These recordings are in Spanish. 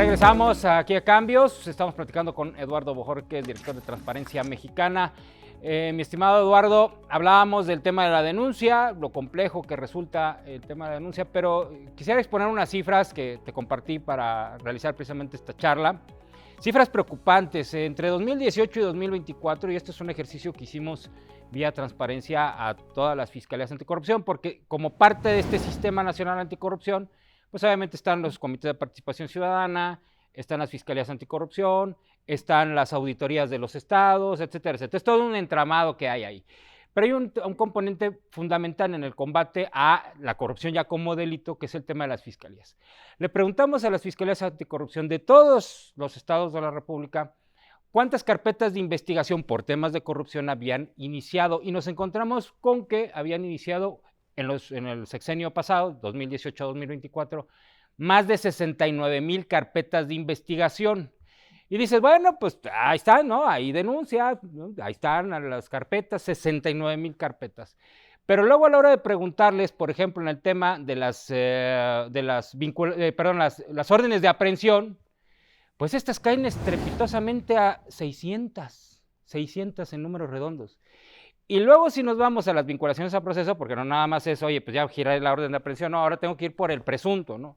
Regresamos aquí a Cambios. Estamos platicando con Eduardo Bojorquez, director de Transparencia Mexicana. Mi estimado Eduardo, hablábamos del tema de la denuncia, lo complejo que resulta el tema de la denuncia, pero quisiera exponer unas cifras que te compartí para realizar precisamente esta charla. Cifras preocupantes entre 2018 y 2024, y este es un ejercicio que hicimos vía transparencia a todas las fiscalías anticorrupción, porque como parte de este sistema nacional anticorrupción, pues obviamente están los comités de participación ciudadana, están las fiscalías anticorrupción, están las auditorías de los estados, etcétera, etcétera. Es todo un entramado que hay ahí. Pero hay un componente fundamental en el combate a la corrupción ya como delito, que es el tema de las fiscalías. Le preguntamos a las fiscalías anticorrupción de todos los estados de la República cuántas carpetas de investigación por temas de corrupción habían iniciado, y nos encontramos con que habían iniciado en el sexenio pasado, 2018-2024, más de 69,000 carpetas de investigación. Y dices, bueno, pues ahí están, ¿no? Ahí denuncia, ¿no? Ahí están las carpetas, 69,000 carpetas. Pero luego a la hora de preguntarles, por ejemplo, en el tema de las órdenes de aprehensión, pues estas caen estrepitosamente a 600 en números redondos. Y luego si nos vamos a las vinculaciones a proceso, porque no nada más es, oye, pues ya giré la orden de aprehensión, no, ahora tengo que ir por el presunto, ¿no?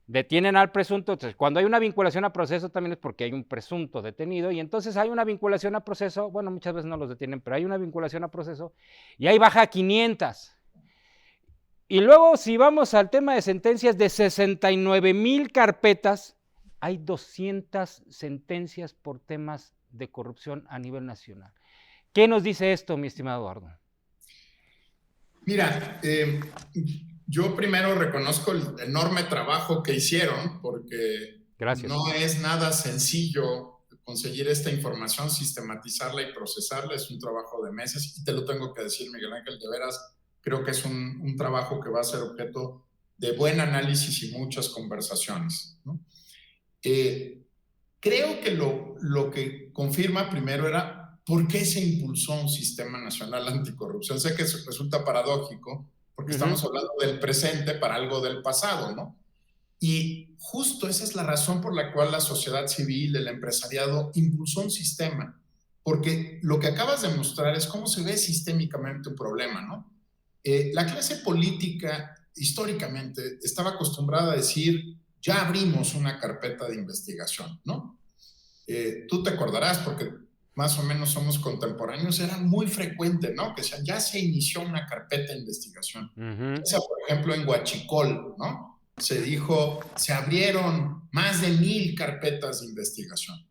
Detienen al presunto, entonces cuando hay una vinculación a proceso también es porque hay un presunto detenido, y entonces hay una vinculación a proceso, bueno, muchas veces no los detienen, pero hay una vinculación a proceso, y ahí baja a 500. Y luego si vamos al tema de sentencias, de 69,000 carpetas, hay 200 sentencias por temas de corrupción a nivel nacional. ¿Qué nos dice esto, mi estimado Eduardo? Mira, yo primero reconozco el enorme trabajo que hicieron, porque Gracias. No es nada sencillo conseguir esta información, sistematizarla y procesarla. Es un trabajo de meses, y te lo tengo que decir, Miguel Ángel, de veras, creo que es un trabajo que va a ser objeto de buen análisis y muchas conversaciones, ¿no? Creo que lo que confirma primero era ¿por qué se impulsó un sistema nacional anticorrupción? Sé que eso resulta paradójico, porque estamos hablando del presente para algo del pasado, ¿no? Y justo esa es la razón por la cual la sociedad civil, el empresariado, impulsó un sistema, porque lo que acabas de mostrar es cómo se ve sistémicamente un problema, ¿no? La clase política, históricamente, estaba acostumbrada a decir, ya abrimos una carpeta de investigación, ¿no? Tú te acordarás, porque más o menos somos contemporáneos, era muy frecuente, ¿no? Que ya se inició una carpeta de investigación. Esa, por ejemplo, en Huachicol, ¿no? Se dijo, se abrieron más de 1,000 carpetas de investigación.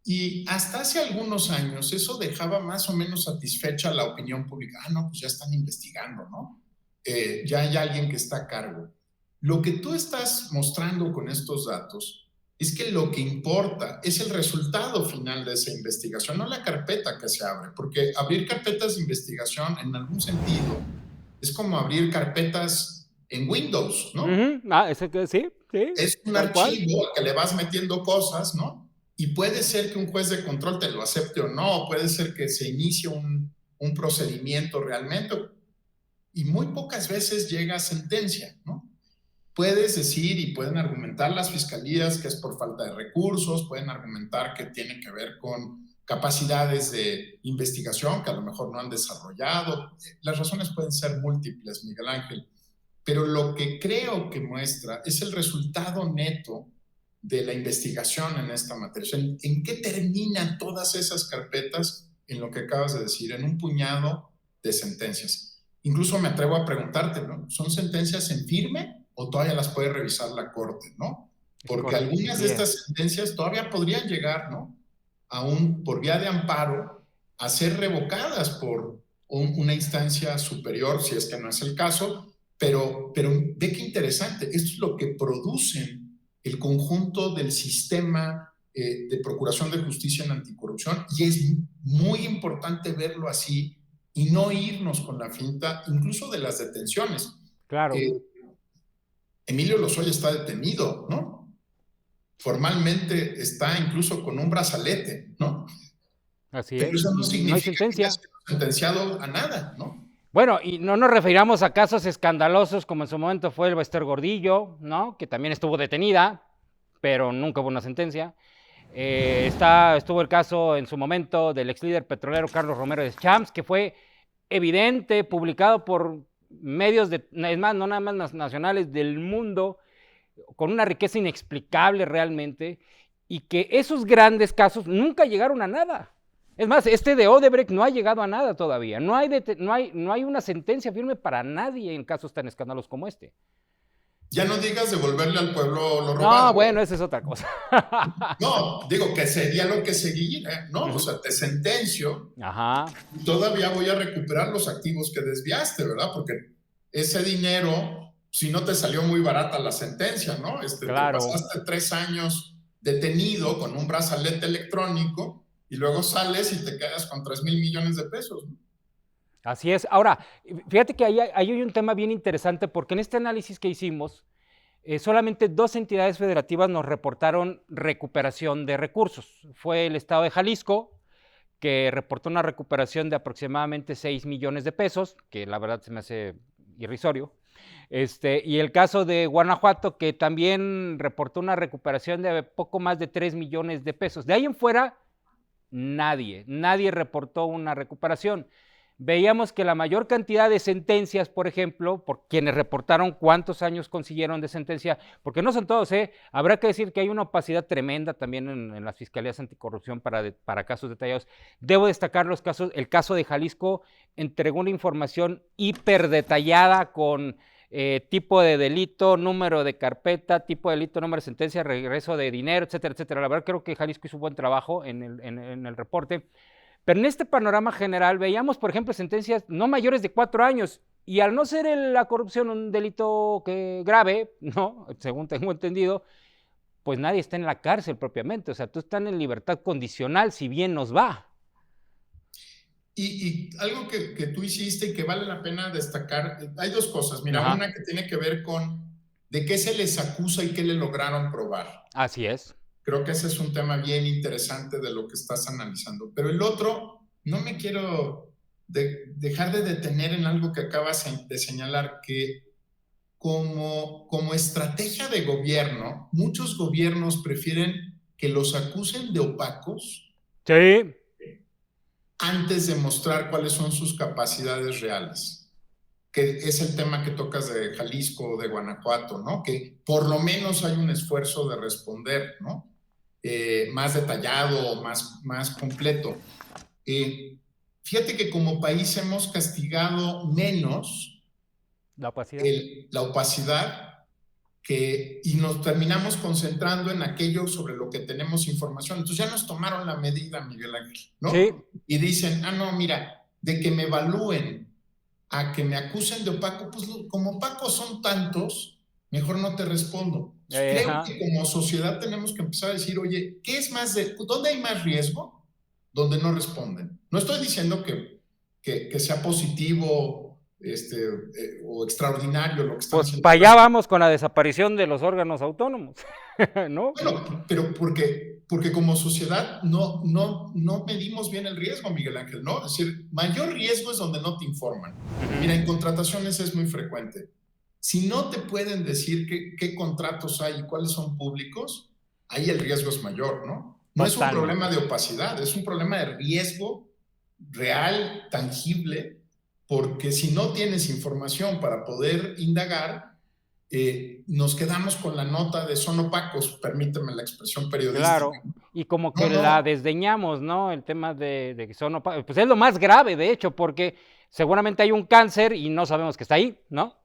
Y hasta hace algunos años eso dejaba más o menos satisfecha la opinión pública. Ah, no, pues ya están investigando, ¿no? Ya hay alguien que está a cargo. Lo que tú estás mostrando con estos datos es que lo que importa es el resultado final de esa investigación, no la carpeta que se abre, porque abrir carpetas de investigación en algún sentido es como abrir carpetas en Windows, ¿no? Sí. Es un archivo al que le vas metiendo cosas, ¿no? Y puede ser que un juez de control te lo acepte o no, puede ser que se inicie un procedimiento realmente, y muy pocas veces llega a sentencia, ¿no? Puedes decir y pueden argumentar las fiscalías que es por falta de recursos, pueden argumentar que tiene que ver con capacidades de investigación que a lo mejor no han desarrollado. Las razones pueden ser múltiples, Miguel Ángel, pero lo que creo que muestra es el resultado neto de la investigación en esta materia. O sea, ¿en qué terminan todas esas carpetas? En lo que acabas de decir, en un puñado de sentencias. Incluso me atrevo a preguntarte, ¿no? ¿Son sentencias en firme o todavía las puede revisar la Corte, ¿no? Porque algunas de estas sentencias todavía podrían llegar, ¿no? Aún por vía de amparo a ser revocadas por una instancia superior, si es que no es el caso, pero ve qué interesante, esto es lo que producen el conjunto del sistema de procuración de justicia en anticorrupción, y es muy importante verlo así y no irnos con la finta, incluso de las detenciones. Claro. Emilio Lozoya está detenido, ¿no? Formalmente está incluso con un brazalete, ¿no? Así Pero es. eso no significa no hay sentencia. que haya sido sentenciado a nada, ¿no? Bueno, y no nos referiramos a casos escandalosos como en su momento fue el Bester Gordillo, ¿no? Que también estuvo detenida, pero nunca hubo una sentencia. Estuvo el caso en su momento del ex líder petrolero Carlos Romero de Champs, que fue evidente, publicado por medios, es más, no nada más nacionales del mundo, con una riqueza inexplicable realmente, y que esos grandes casos nunca llegaron a nada. Es más, este de Odebrecht no ha llegado a nada todavía. No hay una sentencia firme para nadie en casos tan escandalosos como este. Ya no digas devolverle al pueblo lo robado. No, bueno, esa es otra cosa. No, digo que sería lo que seguiría, ¿no? O sea, te sentencio y todavía voy a recuperar los activos que desviaste, ¿verdad? Porque ese dinero, si no te salió muy barata la sentencia, ¿no? Claro. Te pasaste 3 años detenido con un brazalete electrónico y luego sales y te quedas con 3,000 millones de pesos, ¿no? Así es. Ahora, fíjate que ahí hay un tema bien interesante, porque en este análisis que hicimos, solamente 2 entidades federativas nos reportaron recuperación de recursos. Fue el estado de Jalisco, que reportó una recuperación de aproximadamente 6 millones de pesos, que la verdad se me hace irrisorio. Y el caso de Guanajuato, que también reportó una recuperación de poco más de 3 millones de pesos. De ahí en fuera, nadie reportó una recuperación. Veíamos que la mayor cantidad de sentencias, por ejemplo, por quienes reportaron cuántos años consiguieron de sentencia, porque no son todos, habrá que decir que hay una opacidad tremenda también en las fiscalías anticorrupción para casos detallados. Debo destacar el caso de Jalisco entregó una información hiper detallada con tipo de delito, número de carpeta, tipo de delito, número de sentencia, regreso de dinero, etcétera, etcétera. La verdad creo que Jalisco hizo un buen trabajo en el reporte. Pero en este panorama general veíamos, por ejemplo, sentencias no mayores de 4 años, y al no ser la corrupción un delito grave, ¿no? Según tengo entendido, pues nadie está en la cárcel propiamente. O sea, tú estás en libertad condicional, si bien nos va. Y algo que tú hiciste y que vale la pena destacar, hay 2 cosas. Mira, una que tiene que ver con de qué se les acusa y qué le lograron probar. Así es. Creo que ese es un tema bien interesante de lo que estás analizando. Pero el otro, no me quiero dejar de detener en algo que acabas de señalar, que como estrategia de gobierno, muchos gobiernos prefieren que los acusen de opacos. Sí. Antes de mostrar cuáles son sus capacidades reales, que es el tema que tocas de Jalisco o de Guanajuato, ¿no? Que por lo menos hay un esfuerzo de responder, ¿no? Más detallado, más completo. Fíjate que como país hemos castigado menos la opacidad y nos terminamos concentrando en aquello sobre lo que tenemos información. Entonces ya nos tomaron la medida, Miguel Ángel, ¿no? Sí. Y dicen, no, mira, de que me evalúen a que me acusen de opaco, pues como opacos son tantos, mejor no te respondo. Creo que como sociedad tenemos que empezar a decir, oye, ¿qué es ¿dónde hay más riesgo? Donde no responden. No estoy diciendo que sea positivo o extraordinario lo que están haciendo. Pues para allá vamos con la desaparición de los órganos autónomos, ¿no? Bueno, pero porque como sociedad no medimos bien el riesgo, Miguel Ángel, ¿no? Es decir, mayor riesgo es donde no te informan. Mira, en contrataciones es muy frecuente. Si no te pueden decir qué contratos hay y cuáles son públicos, ahí el riesgo es mayor, ¿no? No es un problema de opacidad, es un problema de riesgo real, tangible, porque si no tienes información para poder indagar, nos quedamos con la nota de son opacos, permíteme la expresión periodística. Claro, y como que la desdeñamos, ¿no? El tema de que son opacos, pues es lo más grave, de hecho, porque seguramente hay un cáncer y no sabemos que está ahí, ¿no?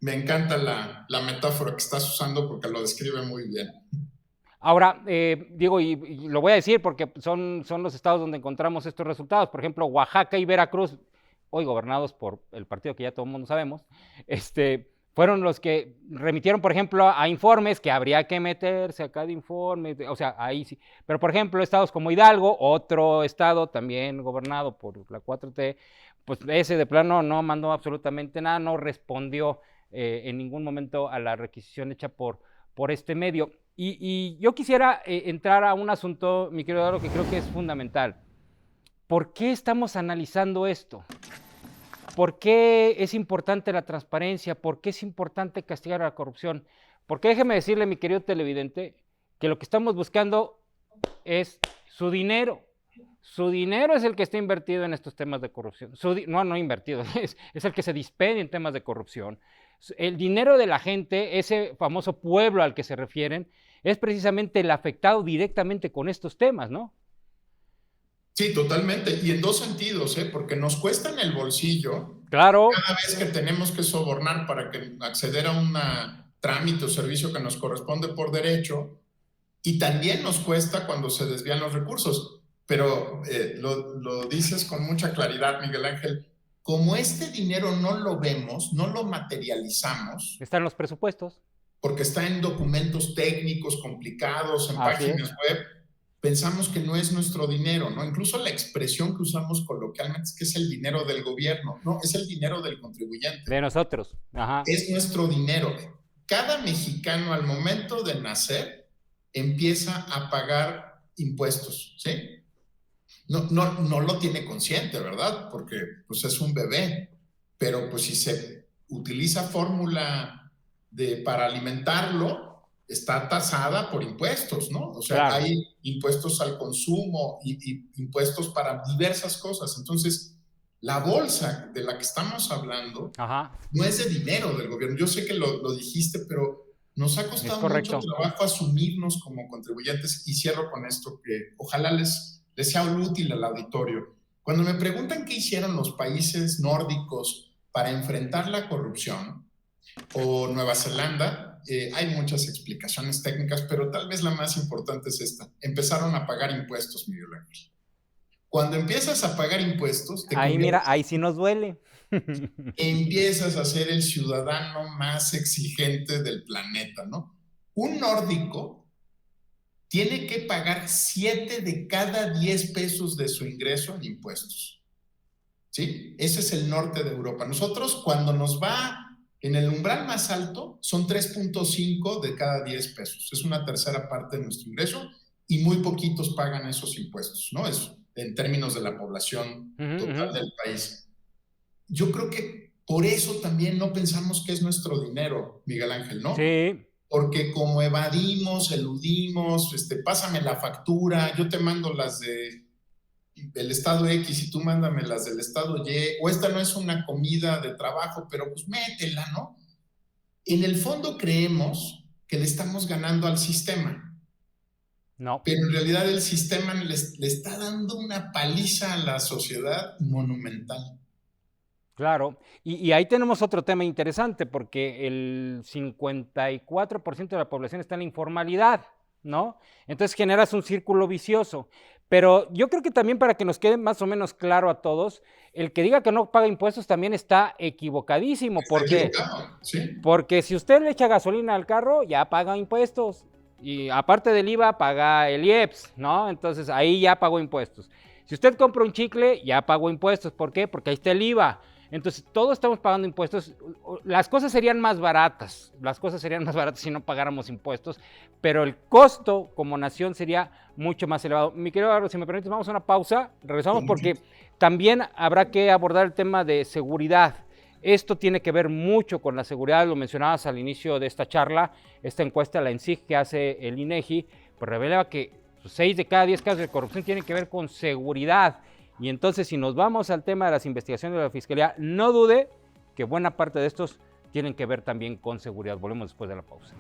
Me encanta la metáfora que estás usando porque lo describe muy bien. Ahora, digo, y lo voy a decir porque son los estados donde encontramos estos resultados. Por ejemplo, Oaxaca y Veracruz, hoy gobernados por el partido que ya todo el mundo sabemos, fueron los que remitieron, por ejemplo, a informes que habría que meterse a cada informe, o sea, ahí sí. Pero, por ejemplo, estados como Hidalgo, otro estado también gobernado por la 4T, pues ese de plano no mandó absolutamente nada, no respondió en ningún momento a la requisición hecha por este medio. Y yo quisiera entrar a un asunto, mi querido Eduardo, que creo que es fundamental. ¿Por qué estamos analizando esto? ¿Por qué es importante la transparencia? ¿Por qué es importante castigar a la corrupción? Porque déjeme decirle, mi querido televidente, que lo que estamos buscando es su dinero. Su dinero es el que está invertido en estos temas de corrupción. No invertido, es el que se dispendia en temas de corrupción. El dinero de la gente, ese famoso pueblo al que se refieren, es precisamente el afectado directamente con estos temas, ¿no? Sí, totalmente. Y en dos sentidos, porque nos cuesta en el bolsillo. Claro. Cada vez que tenemos que sobornar para acceder a un trámite o servicio que nos corresponde por derecho, y también nos cuesta cuando se desvían los recursos. Pero lo dices con mucha claridad, Miguel Ángel. Como este dinero no lo vemos, no lo materializamos. Está en los presupuestos. Porque está en documentos técnicos complicados, en páginas web, pensamos que no es nuestro dinero, ¿no? Incluso la expresión que usamos coloquialmente es que es el dinero del gobierno, no, es el dinero del contribuyente. De nosotros. Ajá. Es nuestro dinero. Cada mexicano al momento de nacer empieza a pagar impuestos, ¿sí? No lo tiene consciente, ¿verdad? Porque pues es un bebé, pero pues si se utiliza fórmula para alimentarlo, está tasada por impuestos, ¿no? O sea, claro, hay impuestos al consumo y impuestos para diversas cosas. Entonces, la bolsa de la que estamos hablando no es de dinero del gobierno. Yo sé que lo dijiste, pero nos ha costado mucho trabajo asumirnos como contribuyentes. Y cierro con esto, que ojalá les sea útil al auditorio. Cuando me preguntan qué hicieron los países nórdicos para enfrentar la corrupción, o Nueva Zelanda, hay muchas explicaciones técnicas, pero tal vez la más importante es esta. Empezaron a pagar impuestos, Miguel Ángel. Cuando empiezas a pagar impuestos... ahí sí nos duele. Empiezas a ser el ciudadano más exigente del planeta, ¿no? Un nórdico tiene que pagar 7 de cada 10 pesos de su ingreso en impuestos, ¿sí? Ese es el norte de Europa. Nosotros, cuando nos va... En el umbral más alto son 3.5 de cada 10 pesos. Es una tercera parte de nuestro ingreso y muy poquitos pagan esos impuestos, ¿no? Es en términos de la población total del país. Yo creo que por eso también no pensamos que es nuestro dinero, Miguel Ángel, ¿no? Sí. Porque como evadimos, eludimos, pásame la factura, yo te mando las del estado X y tú mándame las del estado Y, o esta no es una comida de trabajo, pero pues métela, ¿no? En el fondo creemos que le estamos ganando al sistema. No. Pero en realidad el sistema le está dando una paliza a la sociedad monumental. Claro, y ahí tenemos otro tema interesante, porque el 54% de la población está en la informalidad, ¿no? Entonces generas un círculo vicioso. Pero yo creo que también, para que nos quede más o menos claro a todos, el que diga que no paga impuestos también está equivocadísimo. Porque si usted le echa gasolina al carro, ya paga impuestos. Y aparte del IVA, paga el IEPS, ¿no? Entonces ahí ya pagó impuestos. Si usted compra un chicle, ya pagó impuestos. ¿Por qué? Porque ahí está el IVA. Entonces, todos estamos pagando impuestos. Las cosas serían más baratas si no pagáramos impuestos, pero el costo como nación sería mucho más elevado. Mi querido Eduardo, si me permites, vamos a una pausa, regresamos porque también habrá que abordar el tema de seguridad. Esto tiene que ver mucho con la seguridad, lo mencionabas al inicio de esta charla. Esta encuesta, la ENSIG, que hace el INEGI, pues revela que 6 de cada 10 casos de corrupción tienen que ver con seguridad. Y entonces, si nos vamos al tema de las investigaciones de la Fiscalía, no dude que buena parte de estos tienen que ver también con seguridad. Volvemos después de la pausa.